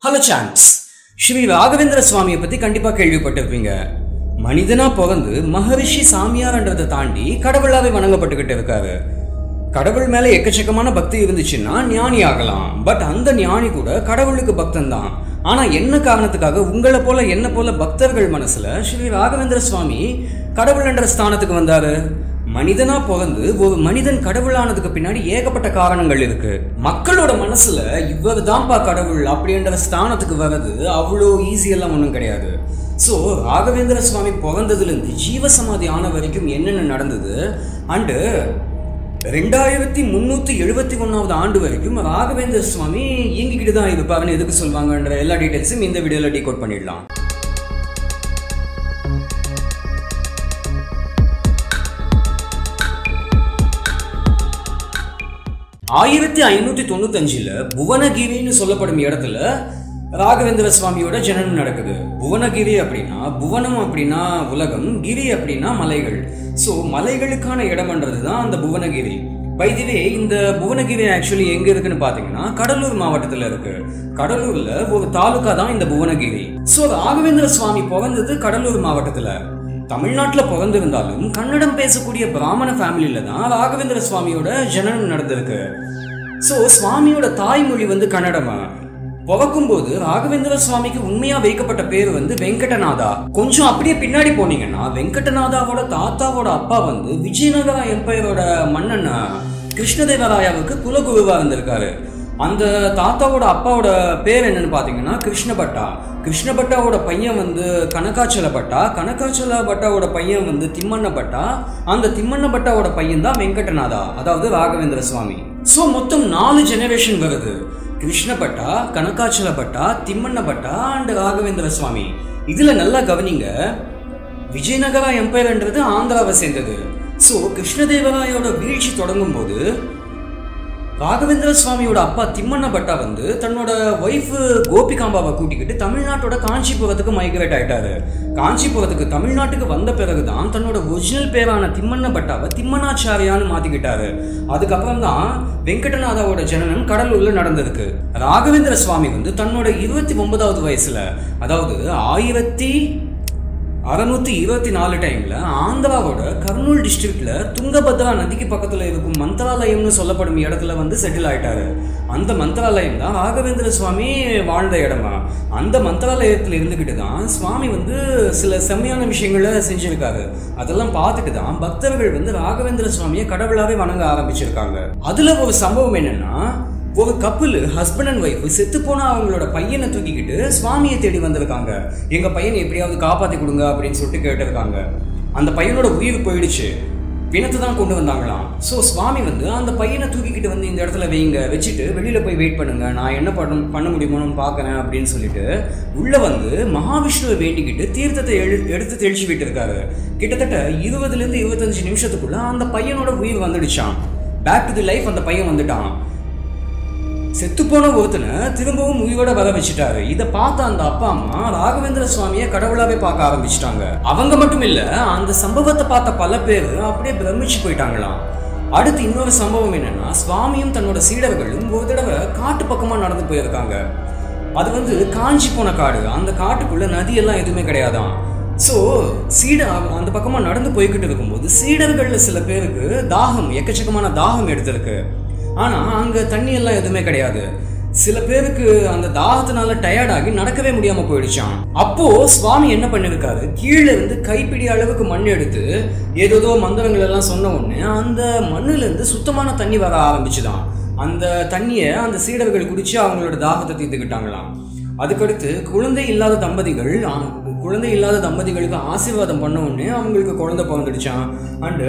Hello chance. Sri Raghavendra சுவாமியை பற்றி கண்டிப்பாக கேள்விப்பட்டிருப்பீங்க. மனிதனாக பிறந்து மகரிஷி சாமியார்ன்றதை தாண்டி கடவுளாவே வணங்கப்பட்டுக்கிட்டு இருக்காரு. கடவுள் மேலே எக்கச்சக்கமான பக்தி இருந்துச்சுன்னா ஞானி ஆகலாம். பட் அந்த ஞானி கூட கடவுளுக்கு பக்தன் தான். ஆனால் என்ன காரணத்துக்காக உங்களை போல என்ன போல பக்தர்கள் மனசில் ஸ்ரீ ராகவேந்திர சுவாமி கடவுள் என்ற ஸ்தானத்துக்கு வந்தார்? மனிதனா பிறந்து ஒரு மனிதன் கடவுளானதுக்கு பின்னாடி ஏகப்பட்ட காரணங்கள் இருக்கு. மக்களோட மனசுல இவர் தான்ப்பா கடவுள் அப்படின்ற ஸ்தானத்துக்கு வர்றது அவ்வளோ ஈஸியெல்லாம் ஒன்றும் கிடையாது. ஸோ ராகவேந்திர சுவாமி பிறந்ததுலேருந்து ஜீவசமாதி ஆன வரைக்கும் என்னென்ன நடந்தது அண்டு 2371 ஆண்டு வரைக்கும் ராகவேந்திர சுவாமி இயங்கிக்கிட்டு தான் இருப்பாருன்னு எதுக்கு சொல்வாங்கன்ற எல்லா டீட்டெயில்ஸும் இந்த வீடியோவில் டீகோட் பண்ணிடலாம். 1595 புவனகிரின்னு சொல்லப்படும் இடத்துல ராகவேந்திர சுவாமியோட ஜனனம் நடக்குது. புவனகிரி அப்படின்னா, புவனம் அப்படின்னா உலகம், கிரி அப்படின்னா மலைகள். ஸோ மலைகளுக்கான இடம்ன்றது தான் அந்த புவனகிரி. பைதிவே இந்த புவனகிரி ஆக்சுவலி எங்க இருக்குன்னு பாத்தீங்கன்னா கடலூர் மாவட்டத்துல இருக்கு. கடலூர்ல ஒரு தாலுகா தான் இந்த புவனகிரி. ஸோ ராகவேந்திர சுவாமி பிறந்தது கடலூர் மாவட்டத்துல. தமிழ்நாட்டில் பிறந்திருந்தாலும் கன்னடம் பேசக்கூடிய பிராமண ஃபேமிலியில தான் ராகவேந்திர சுவாமியோட ஜனனம் நடந்திருக்கு. ஸோ சுவாமியோட தாய்மொழி கன்னடமா. பிறக்கும் போது ராகவேந்திர சுவாமிக்கு உண்மையா வைக்கப்பட்ட பேர் வெங்கடநாதா. கொஞ்சம் அப்படியே பின்னாடி போனீங்கன்னா வெங்கடநாதாவோட தாத்தாவோட அப்பா விஜயநகர எம்பையரோட மன்னன் கிருஷ்ணதேவராயாவுக்கு குலகுருவா இருந்திருக்காரு. அந்த தாத்தாவோட அப்பாவோட பேர் என்னன்னு பாத்தீங்கன்னா கிருஷ்ணபட்டா. கிருஷ்ணபட்டாவோட பையன் கனகாச்சல பட்டா. கனகாச்சல பட்டாவோட பையன் திம்மண்ண பட்டா. அந்த திம்மண்ண பட்டாவோட பையன் தான் வெங்கடநாதா, அதாவது ராகவேந்திர சுவாமி. ஸோ மொத்தம் 4 ஜெனரேஷன் வருது. கிருஷ்ணபட்டா, கனகாச்சல பட்டா, திம்மண்ண பட்டா அண்ட் ராகவேந்திர சுவாமி. இதுல நல்லா கவனிங்க, விஜயநகர எம்பையர்ன்றது ஆந்திராவை சேர்ந்தது. ஸோ கிருஷ்ணதேவராயோட வீழ்ச்சி தொடங்கும் போது ராகவேந்திர சுவாமியோட அப்பா திம்மண்ண பட்டா தன்னோட ஒய்ஃப் கோபிகாம்பாவை கூட்டிக்கிட்டு தமிழ்நாட்டோட காஞ்சிபுரத்துக்கு மைக்ரேட் ஆயிட்டாரு. காஞ்சிபுரத்துக்கு தமிழ்நாட்டுக்கு வந்த பிறகுதான் தன்னோட ஒரிஜினல் பேரான திம்மண்ண பட்டாவை திம்மண்ணாச்சாரியான்னு மாத்திக்கிட்டாரு. அதுக்கப்புறம் தான் வெங்கடநாதாவோட ஜனனம் கடலூர்ல நடந்திருக்கு. ராகவேந்திர சுவாமி தன்னோட 29வது வயசுல, அதாவது 1624 டைம்ல ஆந்திராவோட கர்னூல் டிஸ்ட்ரிக்ட்ல துங்கபத்ரா நதிக்கு பக்கத்துல இருக்கும் மந்திராலயம்னு சொல்லப்படும் இடத்துல செட்டில் ஆயிட்டாரு. அந்த மந்திராலயம் தான் ராகவேந்திர சுவாமி வாழ்ந்த இடமா. அந்த மந்திராலயத்துல இருந்துகிட்டு தான் சுவாமி சில செம்மையான விஷயங்களை செஞ்சிருக்காரு. அதெல்லாம் பார்த்துட்டு தான் பக்தர்கள் ராகவேந்திர சுவாமியை கடவுளாவே வணங்க ஆரம்பிச்சிருக்காங்க. அதுல ஒரு சம்பவம் என்னன்னா, ஒரு கப்பல் ஹஸ்பண்ட் அண்ட் ஒய்ஃப் செத்து போனா அவங்களோட பையனை தூக்கிக்கிட்டு சுவாமியை தேடி வந்திருக்காங்க. எங்க பையனை எப்படியாவது காப்பாத்தி கொடுங்க அப்படின்னு சொல்லிட்டு கேட்டிருக்காங்க. அந்த பையனோட உயிர் போயிடுச்சு, பிணத்தை தான் கொண்டு வந்தாங்களாம். ஸோ சுவாமி அந்த பையனை தூக்கிக்கிட்டு இந்த இடத்துல வைங்க, வச்சுட்டு வெளியில போய் வெயிட் பண்ணுங்க, நான் என்ன பண்ண முடியுமோன்னு பார்க்கறேன் அப்படின்னு சொல்லிட்டு உள்ள மகாவிஷ்ணுவை வேண்டிக்கிட்டு தீர்த்தத்தை எடுத்து தெளிச்சு விட்டு இருக்காரு. கிட்டத்தட்ட 20லேருந்து 25 நிமிஷத்துக்குள்ள அந்த பையனோட உயிர் வந்துடுச்சான். பேக் டு தி லைஃப் அந்த பையன் வந்துட்டான். செத்துப்போன ஒருத்தனை திரும்பவும் உயிரோட வர வச்சுட்டாரு. இதை பார்த்த அந்த அப்பா அம்மா ராகவேந்திர சுவாமியை கடவுளாவே பார்க்க ஆரம்பிச்சிட்டாங்க. அவங்க மட்டும் இல்ல, அந்த சம்பவத்தை பார்த்த பல பேர் அப்படியே பிரமிச்சு போயிட்டாங்களாம். அடுத்து இன்னொரு சம்பவம் என்னன்னா, சுவாமியும் தன்னோட சீடர்களும் ஒரு தடவை காட்டு பக்கமா நடந்து போயிருக்காங்க. அது காஞ்சி போன காடு. அந்த காட்டுக்குள்ள நதியெல்லாம் எதுவுமே கிடையாதான். ஸோ அந்த பக்கமா நடந்து போய்கிட்டு இருக்கும்போது சீடர்கள்ல சில பேருக்கு தாகம், எக்கச்சக்கமான தாகம் எடுத்திருக்கு. ஆனா அங்க தண்ணி எல்லாம் எதுவுமே கிடையாது. சில பேருக்கு அந்த தாகத்தினால டயர்டாகி நடக்கவே முடியாம போயிடுச்சான். அப்போ சுவாமி என்ன பண்ணிருக்காரு, கீழே இருந்து கைப்பிடி அளவுக்கு மண் எடுத்து ஏதோ மந்திரங்கள் எல்லாம் சொன்ன உடனே அந்த மண்ணுல இருந்து சுத்தமான தண்ணி வர ஆரம்பிச்சுதான். அந்த தண்ணியை அந்த சீடர்கள் குடிச்சு அவங்களோட தாகத்தை தீர்த்துக்கிட்டாங்களாம். அதுக்கடுத்து குழந்தை இல்லாத தம்பதிகளுக்கு ஆசீர்வாதம் பண்ண உடனே அவங்களுக்கு குழந்தை பிறந்துடுச்சான். அண்டு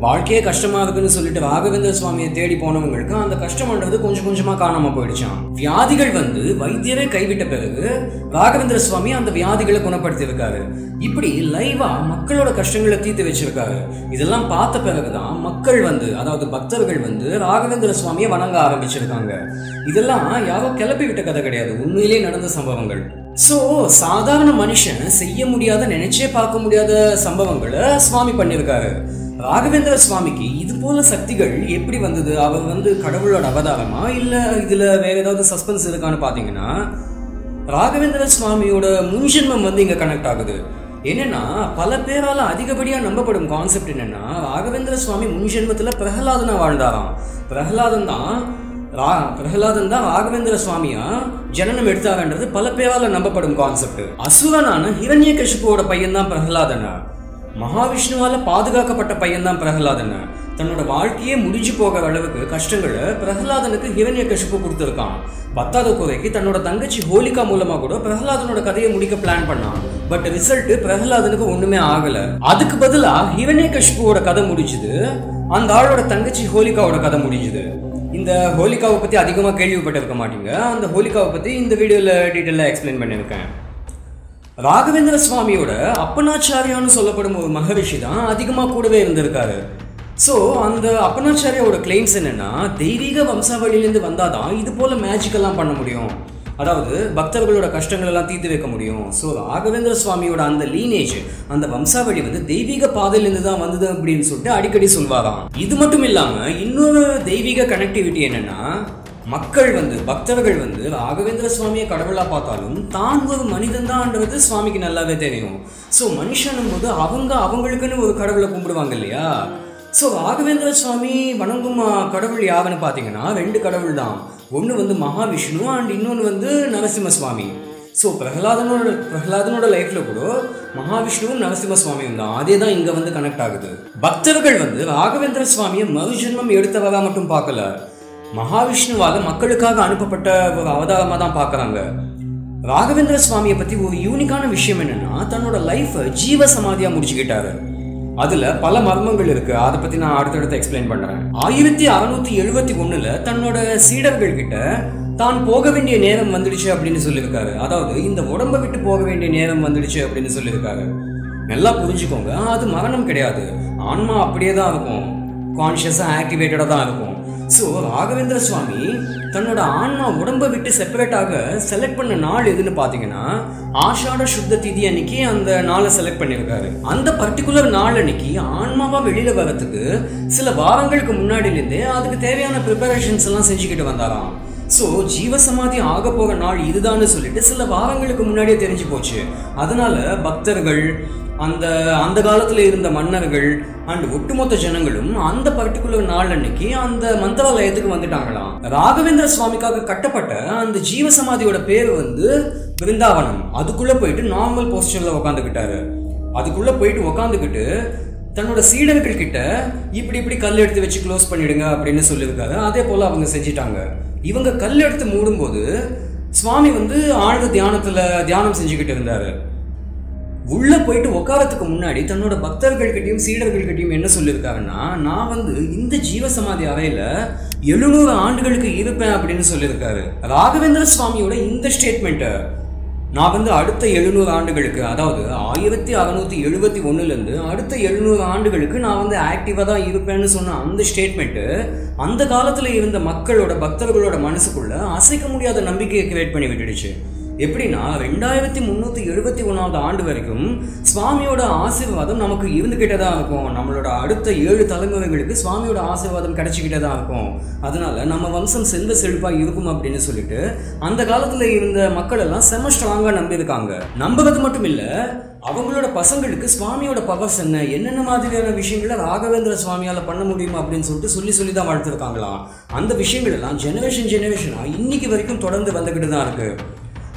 வாழ்க்கையே கஷ்டமா இருக்குன்னு சொல்லிட்டு ராகவேந்திர சுவாமியை தேடி போனவங்களுக்கு அந்த கஷ்டம்ன்றது கொஞ்சம் கொஞ்சமா காணாம போயிடுச்சான். வியாதிகள் வைத்தியரை கைவிட்ட பிறகு ராகவேந்திர சுவாமி அந்த வியாதிகளை குணப்படுத்தி இருக்காரு. இப்படி லைவா மக்களோட கஷ்டங்களை தீர்த்து வச்சிருக்காரு. இதெல்லாம் பார்த்த பிறகுதான் மக்கள் அதாவது பக்தர்கள் ராகவேந்திர சுவாமியை வணங்க ஆரம்பிச்சிருக்காங்க. இதெல்லாம் யாரோ கிளப்பி விட்ட கதை கிடையாது, உண்மையிலே நடந்த சம்பவங்கள். ஸோ சாதாரண மனுஷன் செய்ய முடியாத, நினைச்சே பார்க்க முடியாத சம்பவங்களை சுவாமி பண்ணியிருக்காரு. ராகவேந்திர சுவாமிக்கு இது போல சக்திகள் எப்படி வந்தது? அவர் கடவுளோட அவதாரமா, இல்லை இதில் வேற ஏதாவது சஸ்பென்ஸ் இருக்கான்னு பார்த்தீங்கன்னா, ராகவேந்திர சுவாமியோட முன்ஜென்மம் வந்து இங்க கனெக்ட் ஆகுது. என்னன்னா பல பேரால அதிகப்படியா நம்பப்படும் கான்செப்ட் என்னன்னா, ராகவேந்திர சுவாமி முன்ஜென்மத்துல பிரகலாதனா வாழ்ந்தாராம். பிரகலாதன் தான் ராகவேந்திர சுவாமியா ஜனனம் எடுத்தாருன்றது பல பேரால நம்பப்படும் கான்செப்ட். அசுரனான ஹிரண்யகசிபுவோட பையன் தான் பிரகலாதன. மகாவிஷ்ணுவால பாதுகாக்கப்பட்ட பையன் தான் பிரகலாதன. தன்னோட வாழ்க்கையே முடிஞ்சு போகிற அளவுக்கு கஷ்டங்களை பிரகலாதனுக்கு ஹிரண்யகசிபு கொடுத்துருக்கான். பத்தாவது குறைக்கு தன்னோட தங்கச்சி ஹோலிகா மூலமா கூட பிரகலாதனோட கதையை முடிக்க பிளான் பண்ணான். பட் ரிசல்ட் பிரகலாதனுக்கு ஒண்ணுமே ஆகல. அதுக்கு பதிலா ஹிரண்யகசிபுவோட கதை முடிஞ்சுது, அந்த ஆளோட தங்கச்சி ஹோலிகாவோட கதை முடிஞ்சுது. இந்த ஹோலிகாவை பத்தி அதிகமா கேள்விப்பட்டிருக்க மாட்டீங்க. அந்த ஹோலிகாவை பத்தி இந்த வீடியோல டீட்டெயிலா எக்ஸ்பிளைன் பண்ணியிருக்கேன். ராகவேந்திர சுவாமியோட அப்பனாச்சாரியான்னு சொல்லப்படும் ஒரு மகரிஷி தான் அதிகமா கூடவே இருந்திருக்காரு. ஸோ அந்த அப்பனாச்சாரியோட கிளைம்ஸ் என்னன்னா, தெய்வீக வம்சாவளியிலேருந்து வந்தாதான் இது போல மேஜிக்கெல்லாம் பண்ண முடியும், அதாவது பக்தர்களோட கஷ்டங்கள் எல்லாம் தீர்த்து வைக்க முடியும். ஸோ ராகவேந்திர சுவாமியோட அந்த லீனேஜ், அந்த வம்சாவளி வந்து தெய்வீக பாதையிலிருந்து தான் வந்தது அப்படின்னு சொல்லிட்டு அடிக்கடி சொல்வாராம். இது மட்டும் இல்லாம இன்னொரு தெய்வீக கனெக்டிவிட்டி என்னன்னா, பக்தர்கள் வந்து ராகவேந்திர சுவாமியை கடவுளா பார்த்தாலும் தான் ஒரு மனிதன் தான்ன்றது சுவாமிக்கு நல்லாவே தெரியும். ஸோ மனுஷனும் போது அவங்களுக்குன்னு ஒரு கடவுளை கும்பிடுவாங்க இல்லையா. ஸோ ராகவேந்திர சுவாமி வணங்கும் கடவுள் யாருன்னு பார்த்தீங்கன்னா 2 கடவுள் தான். ஒன்று வந்து மகாவிஷ்ணு அண்ட் இன்னொன்று வந்து நரசிம்ம சுவாமி. ஸோ பிரகலாதனோட லைஃப்ல கூட மகாவிஷ்ணுவும் நரசிம்ம சுவாமியும் தான். அதே தான் இங்கே வந்து கனெக்ட் ஆகுது. பக்தர்கள் வந்து ராகவேந்திர சுவாமியை மறுஜென்மம் எடுத்தவரா மட்டும் பார்க்கல, மகாவிஷ்ணுவால மக்களுக்காக அனுப்பப்பட்ட ஒரு அவதாரமாக தான் பார்க்குறாங்க. ராகவேந்திர சுவாமியை பற்றி ஒரு யூனிக்கான விஷயம் என்னன்னா, தன்னோட லைஃப்பை ஜீவ சமாதியாக முடிச்சுக்கிட்டாரு. அதுல பல மர்மங்கள் இருக்கு, அதை பத்தி நான் அடுத்தடுத்து எக்ஸ்பிளைன் பண்றேன். 1671 தன்னோட சீடர்கள் கிட்ட தான் போக வேண்டிய நேரம் வந்துடுச்சு அப்படின்னு சொல்லியிருக்காரு. அதாவது இந்த உடம்பை விட்டு போக வேண்டிய நேரம் வந்துடுச்சு அப்படின்னு சொல்லியிருக்காரு. நல்லா புரிஞ்சுக்கோங்க, அது மரணம் கிடையாது. ஆன்மா அப்படியே தான் இருக்கும், கான்சியஸா ஆக்டிவேட்டடா தான் இருக்கும். ஸோ ராகவேந்திர சுவாமி தன்னோட ஆன்மா உடம்பை விட்டு செப்பரேட்டாக செலக்ட் பண்ண நாள் எதுன்னு பார்த்தீங்கன்னா, ஆஷாட சுத்த திதி அன்னைக்கு அந்த நாளை செலக்ட் பண்ணியிருக்காரு. அந்த பர்டிகுலர் நாள் அன்னைக்கு ஆன்மாவா வெளியில வர்றதுக்கு சில வாரங்களுக்கு முன்னாடிலேருந்தே அதுக்கு தேவையான ப்ரிப்பரேஷன்ஸ் எல்லாம் செஞ்சுக்கிட்டு வந்தாராம். ஸோ ஜீவசமாதி ஆக போகிற நாள் இதுதான்னு சொல்லிட்டு சில வாரங்களுக்கு முன்னாடியே தெரிஞ்சு போச்சு. அதனால பக்தர்கள், அந்த காலத்துல இருந்த மன்னர்கள் அண்ட் ஒட்டுமொத்த ஜனங்களும் அந்த பர்டிகுலர் நாள் அன்னைக்கு அந்த மந்திராலயத்துக்கு வந்துட்டாங்களாம். ராகவேந்திர சுவாமிக்காக கட்டப்பட்ட அந்த ஜீவசமாதியோட பேர் வந்து பிருந்தாவனம். அதுக்குள்ள போயிட்டு நார்மல் போஸ்டர்ல உட்காந்துக்கிட்டாரு. அதுக்குள்ள போயிட்டு உட்காந்துக்கிட்டு தன்னோட சீடர்கள் கிட்ட இப்படி கல் எடுத்து வச்சு க்ளோஸ் பண்ணிடுங்க அப்படின்னு சொல்லியிருக்காரு. அதே போல அவங்க செஞ்சிட்டாங்க. இவங்க கல் எடுத்து மூடும்போது சுவாமி வந்து ஆழ்ந்த தியானம் செஞ்சுக்கிட்டு இருந்தாரு. உள்ள போயிட்டு உட்காரத்துக்கு முன்னாடி தன்னோட பக்தர்கள்கிட்டையும் சீடர்கள்கிட்டையும் என்ன சொல்லியிருக்காருன்னா, நான் வந்து இந்த ஜீவசமாதி அறையில 700 ஆண்டுகளுக்கு இருப்பேன் அப்படின்னு சொல்லியிருக்காரு. ராகவேந்திர சுவாமியோட இந்த ஸ்டேட்மெண்ட், நான் வந்து அடுத்த 700 ஆண்டுகளுக்கு, அதாவது 1671 அடுத்த 700 ஆண்டுகளுக்கு நான் வந்து ஆக்டிவா தான் இருப்பேன்னு சொன்ன அந்த ஸ்டேட்மெண்ட் அந்த காலத்துல இருந்த மக்களோட பக்தர்களோட மனசுக்குள்ள அசைக்க முடியாத நம்பிக்கையை கிரியேட் பண்ணி விட்டுடுச்சு. எப்படின்னா 2371 ஆண்டு வரைக்கும் சுவாமியோட ஆசீர்வாதம் நமக்கு இருந்துகிட்டே தான் இருக்கும். நம்மளோட அடுத்த 7 தலைமுறைகளுக்கு சுவாமியோட ஆசீர்வாதம் கிடைச்சிக்கிட்டே தான் இருக்கும். அதனால நம்ம வம்சம் செல்வ செழிப்பா இருக்கும் அப்படின்னு சொல்லிட்டு அந்த காலத்துல இருந்த மக்கள் எல்லாம் செம ஸ்ட்ராங்கா நம்பியிருக்காங்க. நம்புறது மட்டும் இல்ல, அவங்களோட பசங்களுக்கு சுவாமியோட பவர்ஸ் என்னென்ன மாதிரியான விஷயங்களை ராகவேந்திர சுவாமியால பண்ண முடியுமா அப்படின்னு சொல்லிட்டு சொல்லி தான் வளர்த்துருக்காங்களாம். அந்த விஷயங்கள் எல்லாம் ஜெனரேஷனா இன்னைக்கு வரைக்கும் தொடர்ந்து வந்துகிட்டு தான் இருக்கு.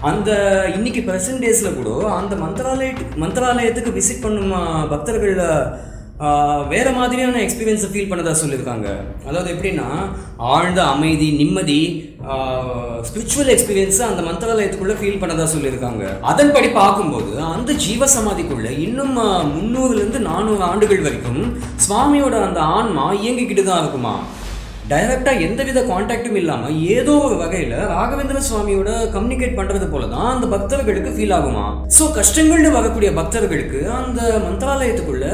அந்த இன்னைக்கு ப்ரெசன்ட் டேஸ்ல கூட அந்த மந்திராலயத்துக்கு விசிட் பண்ணும் பக்தர்கள் வேற மாதிரியான எக்ஸ்பீரியன்ஸை ஃபீல் பண்ணதா சொல்லியிருக்காங்க. அதாவது எப்படின்னா, ஆழ்ந்த அமைதி, நிம்மதி, ஸ்பிரிச்சுவல் எக்ஸ்பீரியன்ஸை அந்த மந்திராலயத்துக்குள்ள ஃபீல் பண்ணதா சொல்லியிருக்காங்க. அதன்படி பார்க்கும்போது அந்த ஜீவசமாதிக்குள்ள இன்னும் 300 to 400 ஆண்டுகள் வரைக்கும் சுவாமியோட அந்த ஆன்மா இயங்கிக்கிட்டு தான் இருக்குமா. டைரக்டா எந்தவித கான்டாக்டும் இல்லாம ஏதோ ஒரு வகையில ராகவேந்திர சுவாமியோட கம்யூனிகேட் பண்றது போலதான் அந்த பக்தர்களுக்கு ஃபீல் ஆகுமா. சோ கஷ்டங்கள்னு வரக்கூடிய பக்தர்களுக்கு அந்த மந்திராலயத்துக்குள்ள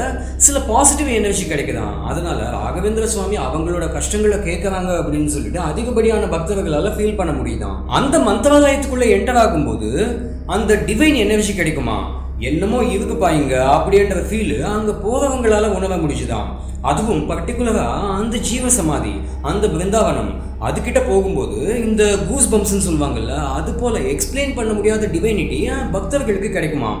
சில பாசிட்டிவ் எனர்ஜி கிடைக்குதான். அதனால ராகவேந்திர சுவாமி அவங்களோட கஷ்டங்களை கேட்கறாங்க அப்படின்னு சொல்லிட்டு அதிகப்படியான பக்தர்களால ஃபீல் பண்ண முடியுதான். அந்த மந்திராலயத்துக்குள்ள என்டர் ஆகும்போது அந்த டிவைன் எனர்ஜி கிடைக்குமா, என்னமோ இருக்குப்பா இங்க அப்படின்ற ஃபீல் அங்க போறவங்களால உணர முடிஞ்சுதான். அதுவும் பர்டிகுலரா அந்த ஜீவசமாதி, அந்த பிருந்தாவனம், அதுக்கிட்ட போகும்போது இந்த கூஸ் பம்ப்ஸ்ன்னு சொல்லுவாங்கல்ல, அது போல எக்ஸ்பிளைன் பண்ண முடியாத டிவைனிட்டி பக்தர்களுக்கு கிடைக்குமா?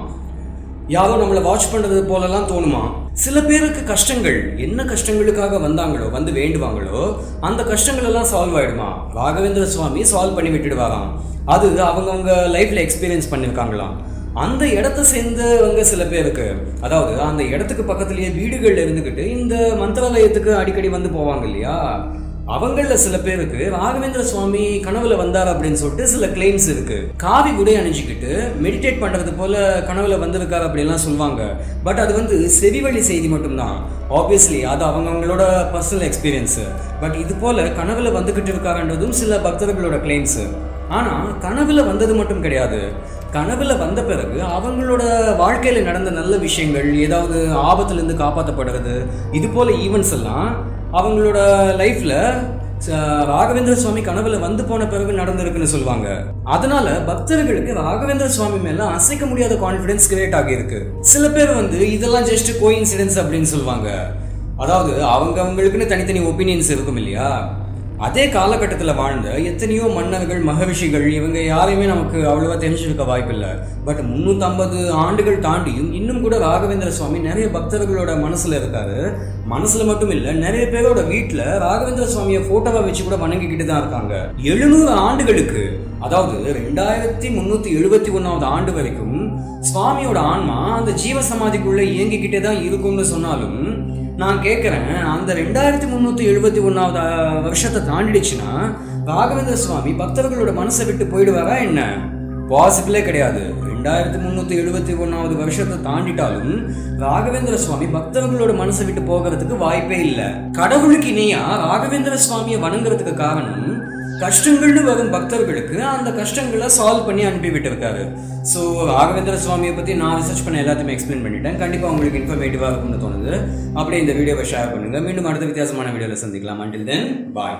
யாரோ நம்மளை வாட்ச் பண்றது போலலாம் தோணுமா? சில பேருக்கு கஷ்டங்கள் என்ன கஷ்டங்களுக்காக வந்தாங்களோ வந்து வேண்டுவாங்களோ அந்த கஷ்டங்கள் எல்லாம் சால்வ் ஆயிடுமா? ராகவேந்திர சுவாமி சால்வ் பண்ணி விட்டுடுவாராம். அது அவங்கவுங்க லைஃப்ல எக்ஸ்பீரியன்ஸ் பண்ணியிருக்காங்களாம். அந்த இடத்த சேர்ந்தவங்க சில பேருக்கு, அதாவது அந்த இடத்துக்கு பக்கத்துலயே வீடுகள்ல இருந்துகிட்டு இந்த மந்திராலயத்துக்கு அடிக்கடி வந்து போவாங்க இல்லையா, அவங்கள சில பேருக்கு ராகவேந்திர சுவாமி கனவுல வந்தார் அப்படின்னு சொல்லிட்டு சில கிளைம்ஸ் இருக்கு. காவி குடை அணிஞ்சுக்கிட்டு மெடிடேட் பண்றது போல கனவுல வந்திருக்காரு அப்படின்லாம் சொல்லுவாங்க. பட் அது வந்து செவிவழி செய்தி மட்டும்தான். ஆப்வியஸ்லி அது அவங்களோட பர்சனல் எக்ஸ்பீரியன்ஸ். பட் இது போல கனவுல வந்துகிட்டு இருக்காருன்றதும் சில பக்தர்களோட கிளைம்ஸ். ஆனா கனவுல வந்தது மட்டும் கிடையாது, கனவுல வந்த பிறகு அவங்களோட வாழ்க்கையில நடந்த நல்ல விஷயங்கள், ஏதாவது ஆபத்துல இருந்து காப்பாற்றப்படுறது, இது போல ஈவெண்ட்ஸ் எல்லாம் அவங்களோட லைஃப்ல ராகவேந்திர சுவாமி கனவுல வந்து போன பிறகு நடந்திருக்குன்னு சொல்லுவாங்க. அதனால பக்தர்களுக்கு ராகவேந்திர சுவாமி மேல அசைக்க முடியாத கான்பிடன்ஸ் கிரியேட் ஆகியிருக்கு. சில பேர் வந்து இதெல்லாம் ஜஸ்ட் கோஇன்சிடென்ஸ் அப்படின்னு சொல்லுவாங்க. அதாவது அவங்களுக்குன்னு தனித்தனி ஒப்பீனியன்ஸ் இருக்கும் இல்லையா. அதே காலகட்டத்தில் வாழ்ந்த எத்தனையோ மன்னர்கள், மகரிஷிகள், இவங்க யாரையுமே நமக்கு அவ்வளவா தெரிஞ்சிருக்க வாய்ப்பில்லை. பட் 350 ஆண்டுகள் தாண்டியும் இன்னும் கூட ராகவேந்திர சுவாமி நிறைய பக்தர்களோட மனசுல இருக்காரு. மனசுல மட்டும் இல்ல, நிறைய பேரோட வீட்டுல ராகவேந்திர சுவாமியை போட்டோவா வச்சு கூட வணங்கிக்கிட்டு தான் இருக்காங்க. 700 ஆண்டுகளுக்கு, அதாவது 2371வது ஆண்டு வரைக்கும் சுவாமியோட ஆன்மா அந்த ஜீவ சமாதிக்குள்ள இயங்கிக்கிட்டே தான் இருக்கும்னு சொன்னாலும், நான் கேட்கிறேன், அந்த 2371வது வருஷத்தை தாண்டிடுச்சுன்னா ராகவேந்திர சுவாமி பக்தர்களோட மனசை விட்டு போயிடுவாரா என்ன? பாசிபிளே கிடையாது. 2371வது வருஷத்தை தாண்டிட்டாலும் ராகவேந்திர சுவாமி பக்தர்களோட மனசை விட்டு போகிறதுக்கு வாய்ப்பே இல்லை. கடவுளுக்கு இணையா ராகவேந்திர சுவாமியை வணங்குறதுக்கு காரணம், கஷ்டங்கள்னு வரும் பக்தர்களுக்கு அந்த கஷ்டங்களை சால்வ் பண்ணி அனுப்பி விட்டுருக்காரு. ஸோ ராகவேந்திர சுவாமியை பற்றி நான் ரிசர்ச் பண்ண எல்லாத்தையுமே எக்ஸ்பிளைன் பண்ணிட்டேன். கண்டிப்பாக உங்களுக்கு இன்ஃபர்மேட்டிவாக இருக்கும்னு தோணுது. அப்படியே இந்த வீடியோவை ஷேர் பண்ணுங்கள். மீண்டும் அடுத்த வித்தியாசமான வீடியோவில் சந்திக்கலாம். அன்டில் தென் பாய்.